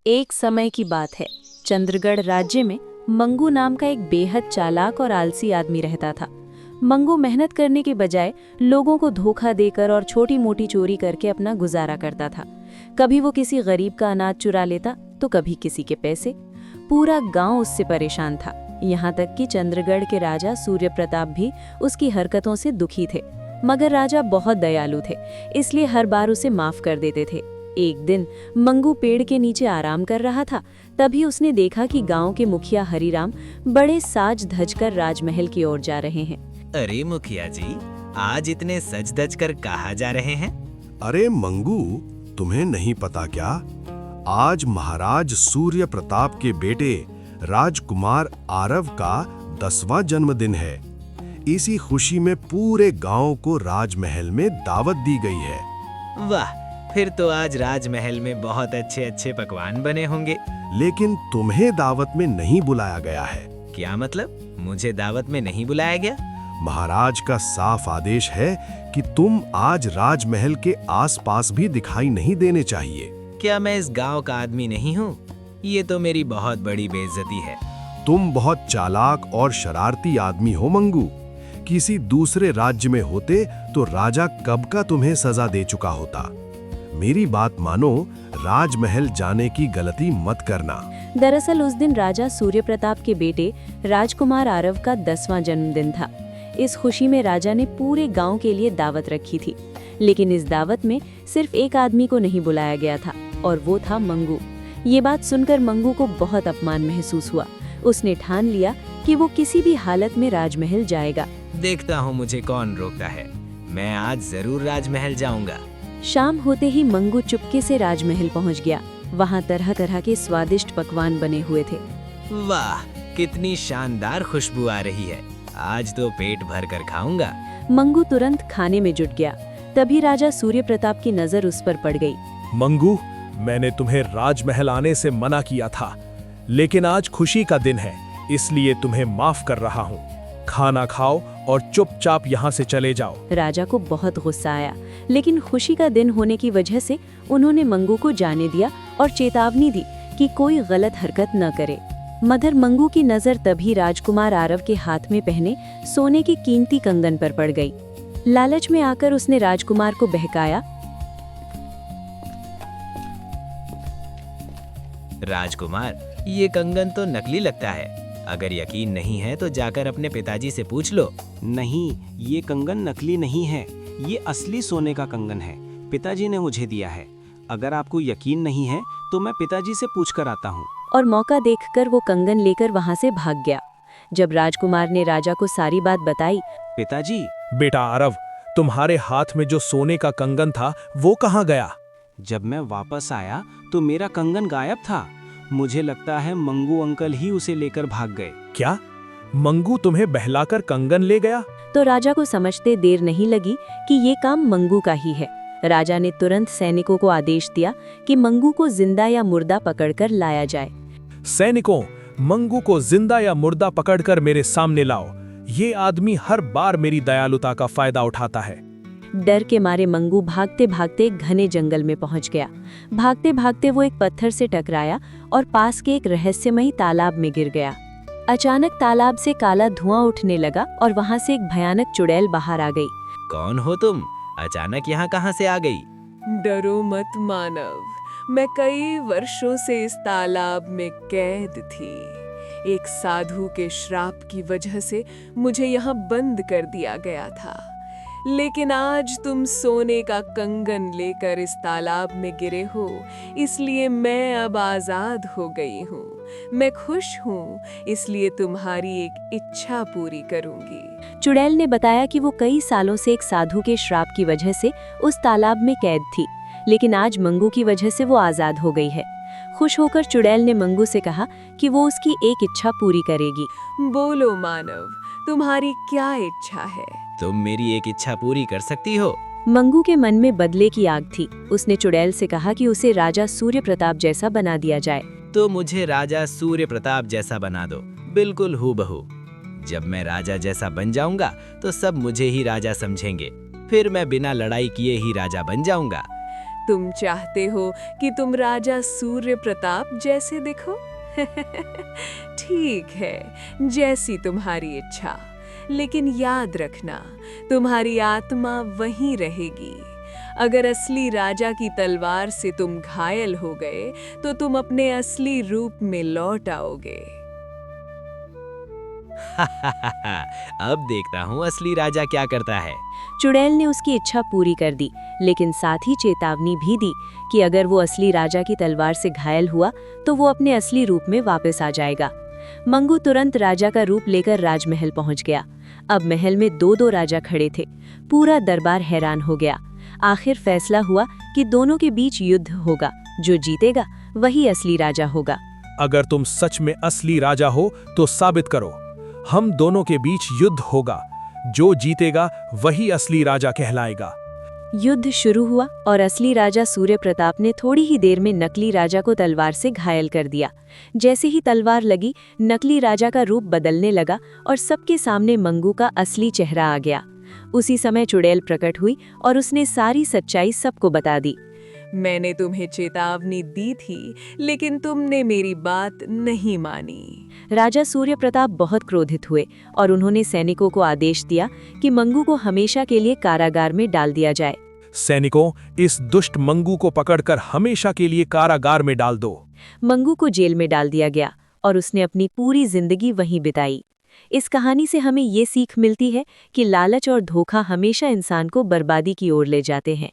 एक समय की बात है। चंद्रगढ़ राज्य में मंगू नाम का एक बेहद चालाक और आलसी आदमी रहता था। मंगू मेहनत करने के बजाय लोगों को धोखा देकर और छोटी मोटी चोरी करके अपना गुजारा करता था। कभी वो किसी गरीब का अनाज चुरा लेता तो कभी किसी के पैसे। पूरा गांव उससे परेशान था, यहाँ तक कि चंद्रगढ़ के राजा सूर्य प्रताप भी उसकी हरकतों से दुखी थे। मगर राजा बहुत दयालु थे, इसलिए हर बार उसे माफ कर देते थे। एक दिन मंगू पेड़ के नीचे आराम कर रहा था, तभी उसने देखा कि गांव के मुखिया हरिराम बड़े साज धज कर राजमहल की ओर जा रहे हैं। अरे मुखिया जी, आज इतने सज धज कर कहाँ जा रहे हैं? अरे मंगू, तुम्हें नहीं पता क्या? आज महाराज सूर्य प्रताप के बेटे राजकुमार आरव का 10वां जन्मदिन है। इसी खुशी में पूरे गांव को राजमहल में दावत दी गई है। वाह, फिर तो आज राजमहल में बहुत अच्छे अच्छे पकवान बने होंगे। लेकिन तुम्हें दावत में नहीं बुलाया गया है। क्या मतलब? मुझे दावत में नहीं बुलाया गया? महाराज का साफ आदेश है कि तुम आज राजमहल के आसपास भी दिखाई नहीं देने चाहिए। क्या मैं इस गांव का आदमी नहीं हूँ? ये तो मेरी बहुत बड़ी बेइज्जती है। तुम बहुत चालाक और शरारती आदमी हो मंगू। किसी दूसरे राज्य में होते तो राजा कब का तुम्हें सजा दे चुका होता। मेरी बात मानो, राजमहल जाने की गलती मत करना। दरअसल उस दिन राजा सूर्य प्रताप के बेटे राजकुमार आरव का 10वां जन्मदिन था। इस खुशी में राजा ने पूरे गांव के लिए दावत रखी थी, लेकिन इस दावत में सिर्फ एक आदमी को नहीं बुलाया गया था, और वो था मंगू। ये बात सुनकर मंगू को बहुत अपमान महसूस हुआ। उसने ठान लिया कि वो किसी भी हालत में राजमहल जाएगा। देखता हूँ मुझे कौन रोकता है। मैं आज जरूर राजमहल जाऊंगा। शाम होते ही मंगू चुपके से राजमहल पहुंच गया। वहां तरह तरह के स्वादिष्ट पकवान बने हुए थे। वाह, कितनी शानदार खुशबू आ रही है। आज तो पेट भर कर खाऊंगा। मंगू तुरंत खाने में जुट गया। तभी राजा सूर्य प्रताप की नजर उस पर पड़ गई। मंगू, मैंने तुम्हें राजमहल आने से मना किया था, लेकिन आज खुशी का दिन है, इसलिए तुम्हें माफ कर रहा हूँ। खाना खाओ और चुपचाप यहाँ से चले जाओ। राजा को बहुत गुस्सा आया, लेकिन खुशी का दिन होने की वजह से उन्होंने मंगू को जाने दिया और चेतावनी दी कि कोई गलत हरकत न करे। मगर मंगू की नजर तभी राजकुमार आरव के हाथ में पहने सोने की कीमती कंगन पर पड़ गई। लालच में आकर उसने राजकुमार को बहकाया। राजकुमार, ये कंगन तो नकली लगता है। अगर यकीन नहीं है तो जाकर अपने पिताजी से पूछ लो। नहीं, ये कंगन नकली नहीं है, ये असली सोने का कंगन है। पिताजी ने मुझे दिया है। अगर आपको यकीन नहीं है तो मैं पिताजी से पूछ कर आता हूँ। और मौका देखकर वो कंगन लेकर वहां से भाग गया। जब राजकुमार ने राजा को सारी बात बताई, पिताजी, बेटा आरव, तुम्हारे हाथ में जो सोने का कंगन था वो कहाँ गया? जब मैं वापस आया तो मेरा कंगन गायब था। मुझे लगता है मंगू अंकल ही उसे लेकर भाग गए। क्या मंगू तुम्हें बहलाकर कंगन ले गया? तो राजा को समझते देर नहीं लगी कि ये काम मंगू का ही है। राजा ने तुरंत सैनिकों को आदेश दिया कि मंगू को जिंदा या मुर्दा पकड़कर लाया जाए। सैनिकों, मंगू को जिंदा या मुर्दा पकड़कर मेरे सामने लाओ। ये आदमी हर बार मेरी दयालुता का फायदा उठाता है। डर के मारे मंगू भागते भागते घने जंगल में पहुंच गया। भागते भागते वो एक पत्थर से टकराया और पास के एक रहस्यमयी तालाब में गिर गया। अचानक तालाब से काला धुआं उठने लगा और वहां से एक भयानक चुड़ैल बाहर आ गई। कौन हो तुम? अचानक यहाँ कहाँ से आ गई? डरो मत मानव, मैं कई वर्षों से इस तालाब में कैद थी। एक साधु के श्राप की वजह से मुझे यहाँ बंद कर दिया गया था। लेकिन आज तुम सोने का कंगन लेकर इस तालाब में गिरे हो, इसलिए मैं अब आजाद हो गई हूँ। मैं खुश हूँ, इसलिए तुम्हारी एक इच्छा पूरी करूँगी। चुड़ैल ने बताया कि वो कई सालों से एक साधु के श्राप की वजह से उस तालाब में कैद थी, लेकिन आज मंगू की वजह से वो आजाद हो गई है। खुश होकर चुड़ैल ने मंगू से कहा कि वो उसकी एक इच्छा पूरी करेगी। बोलो मानव, तुम्हारी क्या इच्छा है? तुम मेरी एक इच्छा पूरी कर सकती हो। मंगू के मन में बदले की आग थी। उसने चुड़ैल से कहा कि उसे राजा सूर्य प्रताप जैसा बना दिया जाए। तो मुझे राजा सूर्य प्रताप जैसा बना दो, बिल्कुल हूबहू। जब मैं राजा जैसा बन जाऊंगा तो सब मुझे ही राजा समझेंगे। फिर मैं बिना लड़ाई किए ही राजा बन जाऊंगा। तुम चाहते हो कि तुम राजा सूर्य प्रताप जैसे दिखो? ठीक है, जैसी तुम्हारी इच्छा। लेकिन याद रखना, तुम्हारी आत्मा वहीं रहेगी। अगर असली राजा की तलवार से तुम घायल हो गए तो तुम अपने असली रूप में लौट आओगे। अब देखता हूँ असली राजा क्या करता है। चुड़ैल ने उसकी इच्छा पूरी कर दी, लेकिन साथ ही चेतावनी भी दी कि अगर वो असली राजा की तलवार से घायल हुआ तो वो अपने असली रूप में वापस आ जाएगा। मंगू तुरंत राजा का रूप लेकर राजमहल पहुंच गया। अब महल में दो राजा खड़े थे। पूरा दरबार हैरान हो गया। आखिर फैसला हुआ कि दोनों के बीच युद्ध होगा। जो जीतेगा वही असली राजा होगा। अगर तुम सच में असली राजा हो तो साबित करो। हम दोनों के बीच युद्ध होगा। जो जीतेगा वही असली राजा कहलाएगा। युद्ध शुरू हुआ और असली राजा सूर्य प्रताप ने थोड़ी ही देर में नकली राजा को तलवार से घायल कर दिया। जैसे ही तलवार लगी, नकली राजा का रूप बदलने लगा और सबके सामने मंगू का असली चेहरा आ गया। उसी समय चुड़ैल प्रकट हुई और उसने सारी सच्चाई सबको बता दी। मैंने तुम्हें चेतावनी दी थी, लेकिन तुमने मेरी बात नहीं मानी। राजा सूर्य प्रताप बहुत क्रोधित हुए और उन्होंने सैनिकों को आदेश दिया कि मंगू को हमेशा के लिए कारागार में डाल दिया जाए। सैनिकों, इस दुष्ट मंगू को पकड़कर हमेशा के लिए कारागार में डाल दो। मंगू को जेल में डाल दिया गया और उसने अपनी पूरी जिंदगी वहीं बिताई। इस कहानी से हमें ये सीख मिलती है कि लालच और धोखा हमेशा इंसान को बर्बादी की ओर ले जाते हैं।